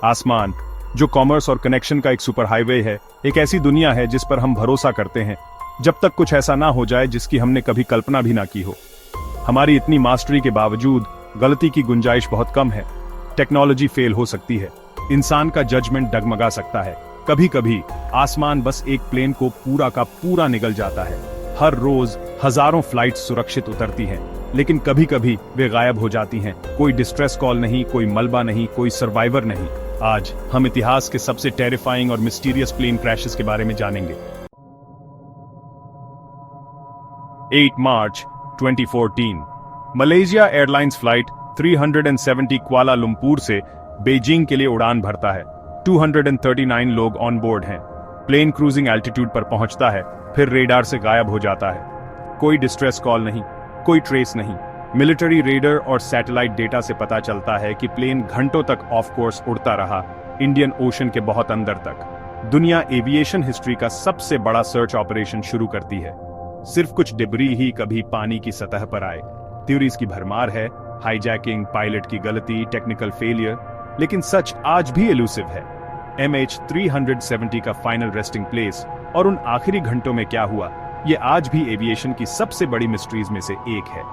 आसमान, जो कॉमर्स और कनेक्शन का एक सुपर हाईवे है, एक ऐसी दुनिया है जिस पर हम भरोसा करते हैं जब तक कुछ ऐसा ना हो जाए जिसकी हमने कभी कल्पना भी ना की हो। हमारी इतनी मास्टरी के बावजूद गलती की गुंजाइश बहुत कम है। टेक्नोलॉजी फेल हो सकती है, इंसान का जजमेंट डगमगा सकता है, कभी कभी आसमान बस एक प्लेन को पूरा का पूरा निगल जाता है। हर रोज हजारों फ्लाइट्स सुरक्षित उतरती हैं, लेकिन कभी कभी वे गायब हो जाती हैं। कोई डिस्ट्रेस कॉल नहीं, कोई मलबा नहीं, कोई सर्वाइवर नहीं। आज हम इतिहास के सबसे टेरिफाइंग और मिस्टीरियस प्लेन क्रैशेस के बारे में जानेंगे। 8 मार्च 2014 मलेशिया एयरलाइंस फ्लाइट 370 कुआलालंपुर से बीजिंग के लिए उड़ान भरता है। 239 लोग ऑन बोर्ड हैं। प्लेन क्रूजिंग एल्टीट्यूड पर पहुंचता है, फिर रेडार से गायब हो जाता है। कोई डिस्ट्रेस कॉल नहीं, कोई ट्रेस नहीं। मिलिट्री रेडर और सैटेलाइट डेटा से पता चलता है कि प्लेन घंटों तक ऑफ कोर्स उड़ता रहा, इंडियन ओशन के बहुत अंदर तक। दुनिया एविएशन हिस्ट्री का सबसे बड़ा सर्च ऑपरेशन शुरू करती है। सिर्फ कुछ डिब्री ही कभी पानी की सतह पर आए। थ्योरीज की भरमार है, हाईजैकिंग, पायलट की गलती, टेक्निकल फेलियर, लेकिन सच आज भी एलूसिव है। MH370 का फाइनल रेस्टिंग प्लेस और उन आखिरी घंटों में क्या हुआ, ये आज भी एविएशन की सबसे बड़ी मिस्ट्रीज में से एक है।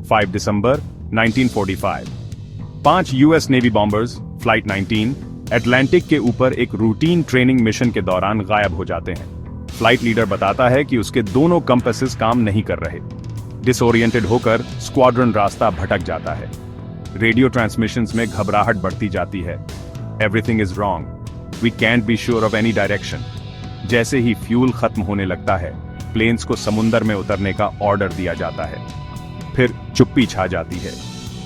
5 दिसंबर 1945 5 US navy bombers flight 19 Atlantic के ऊपर एक रूटीन ट्रेनिंग मिशन के दौरान गायब हो जाते हैं। फ्लाइट लीडर बताता है कि उसके दोनों कंपासेस काम नहीं कर रहे। डिसोरिएंटेड होकर स्क्वाड्रन रास्ता भटक जाता है। रेडियो ट्रांसमिशंस में घबराहट बढ़ती जाती है। Everything is wrong, we can't be sure of any direction. जैसे ही फ्यूल खत्म होने लगता है, प्लेन्स को समुद्र में उतरने का ऑर्डर दिया जाता है। फिर चुप्पी छा जाती है।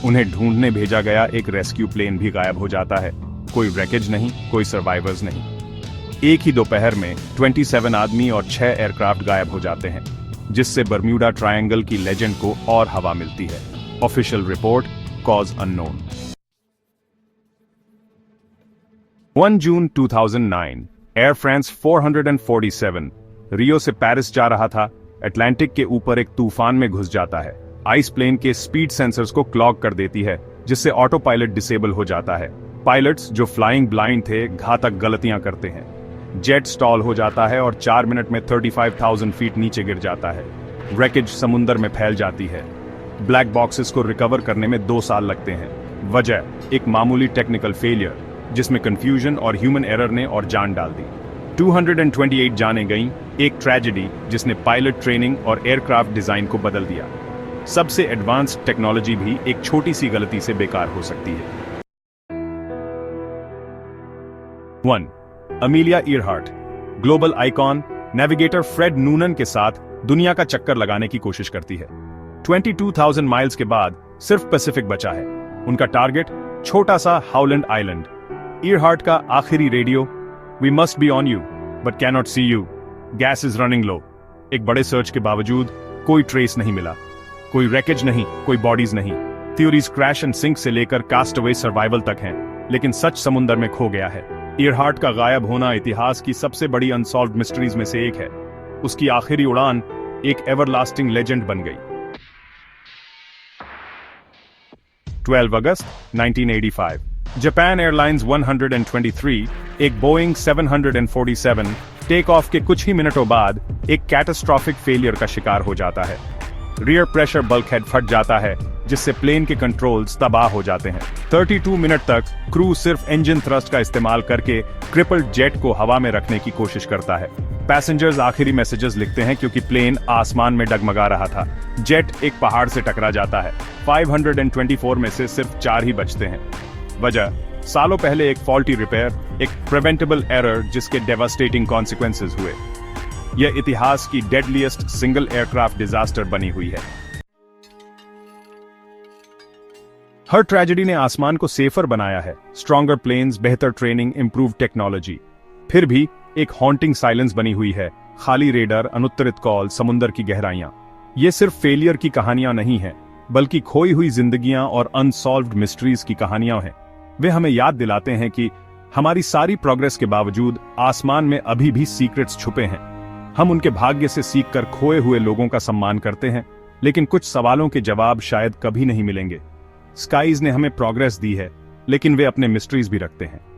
उन्हें ढूंढने भेजा गया एक रेस्क्यू प्लेन भी गायब हो जाता है। कोई रैकेज नहीं, कोई सर्वाइवर्स नहीं। एक ही दोपहर में 27 आदमी और 6 एयरक्राफ्ट गायब हो जाते हैं, जिससे बर्म्यूडा ट्रायंगल की लेजेंड को और हवा मिलती है। Official report, cause unknown. 1 जून 2009 एयर फ्रांस 447 रियो से पेरिस जा रहा था। अटलांटिक के ऊपर एक तूफान में घुस जाता है। आइस प्लेन के स्पीड सेंसर्स को क्लॉग कर देती है, जिससे ऑटो पायलट डिसेबल हो जाता है। पायलट्स जो फ्लाइंग ब्लाइंड थे, घातक गलतियां करते हैं। जेट स्टॉल हो जाता है और 4 मिनट में 35,000 फीट नीचे गिर जाता है। रैकेज समुंदर में फैल जाती है। ब्लैक बॉक्सेस को रिकवर करने में 2 साल लगते हैं। वजह एक मामूली टेक्निकल फेलियर, जिसमें कंफ्यूजन और ह्यूमन एरर ने और जान डाल दी। 228 जानें गईं, एक ट्रेजेडी जिसने पायलट ट्रेनिंग और एयरक्राफ्ट डिजाइन को बदल दिया। सबसे एडवांस्ड टेक्नोलॉजी भी एक छोटी सी गलती से बेकार हो सकती है। 1 Amelia Earhart global icon navigator Fred Noonan के साथ दुनिया का चक्कर लगाने की कोशिश करती है। 22,000 माइल्स के बाद सिर्फ पैसिफिक बचा है। उनका टारगेट छोटा सा हाउलैंड आइलैंड। ईयरहार्ट का आखिरी radio, we must be on you but cannot see you, gas is running low. एक बड़े सर्च के बावजूद कोई ट्रेस नहीं मिला, कोई रैकेज नहीं, कोई बॉडीज नहीं। थ्योरीज क्रैश एंड सिंक से लेकर कास्टअवे सर्वाइवल तक हैं, लेकिन सच समुंदर में खो गया है। ईयरहार्ट का गायब होना इतिहास की सबसे बड़ी अनसॉल्व्ड मिस्ट्रीज में से एक है। उसकी आखिरी उड़ान एक एवरलास्टिंग लेजेंड बन गई। 12 अगस्त 1985 जापान एयरलाइंस 123 एक बोइंग 747 टेक ऑफ के कुछ ही मिनटों बाद एक कैटास्ट्रॉफिक फेलियर का शिकार हो जाता है। रियर प्रेशर बल्कहेड फट जाता है, जिससे प्लेन के कंट्रोल्स तबाह हो जाते हैं। 32 मिनट तक क्रू सिर्फ इंजन थ्रस्ट का इस्तेमाल करके क्रिपल्ड जेट को हवा में रखने की कोशिश करता है। पैसेंजर्स आखिरी मैसेजेस लिखते हैं क्योंकि प्लेन आसमान में डगमगा रहा था। जेट एक पहाड़ से टकरा जाता है। 524 में से सिर्फ 4 ही बचते हैं। वजह सालों पहले एक फॉल्टी रिपेयर, एक प्रिवेंटेबल एरर जिसके डेवास्टेटिंग कॉन्सिक्वेंसेस हुए। यह इतिहास की डेडलीस्ट सिंगल एयरक्राफ्ट डिजास्टर बनी हुई है। हर ट्रेजेडी ने आसमान को सेफर बनाया है। स्ट्रॉन्गर प्लेन्स, बेहतर ट्रेनिंग, इंप्रूव टेक्नोलॉजी। फिर भी एक हॉन्टिंग साइलेंस बनी हुई है। खाली रेडर, अनुत्तरित कॉल, समुंदर की गहराइयां। ये सिर्फ फेलियर की कहानियां नहीं हैं, बल्कि खोई हुई जिंदगियां और अनसॉल्व्ड मिस्ट्रीज की कहानियां हैं। वे हमें याद दिलाते हैं कि हमारी सारी प्रोग्रेस के बावजूद आसमान में अभी भी सीक्रेट्स छुपे हैं। हम उनके भाग्य से सीखकर खोए हुए लोगों का सम्मान करते हैं, लेकिन कुछ सवालों के जवाब शायद कभी नहीं मिलेंगे। स्काईज ने हमें प्रोग्रेस दी है, लेकिन वे अपने मिस्ट्रीज भी रखते हैं।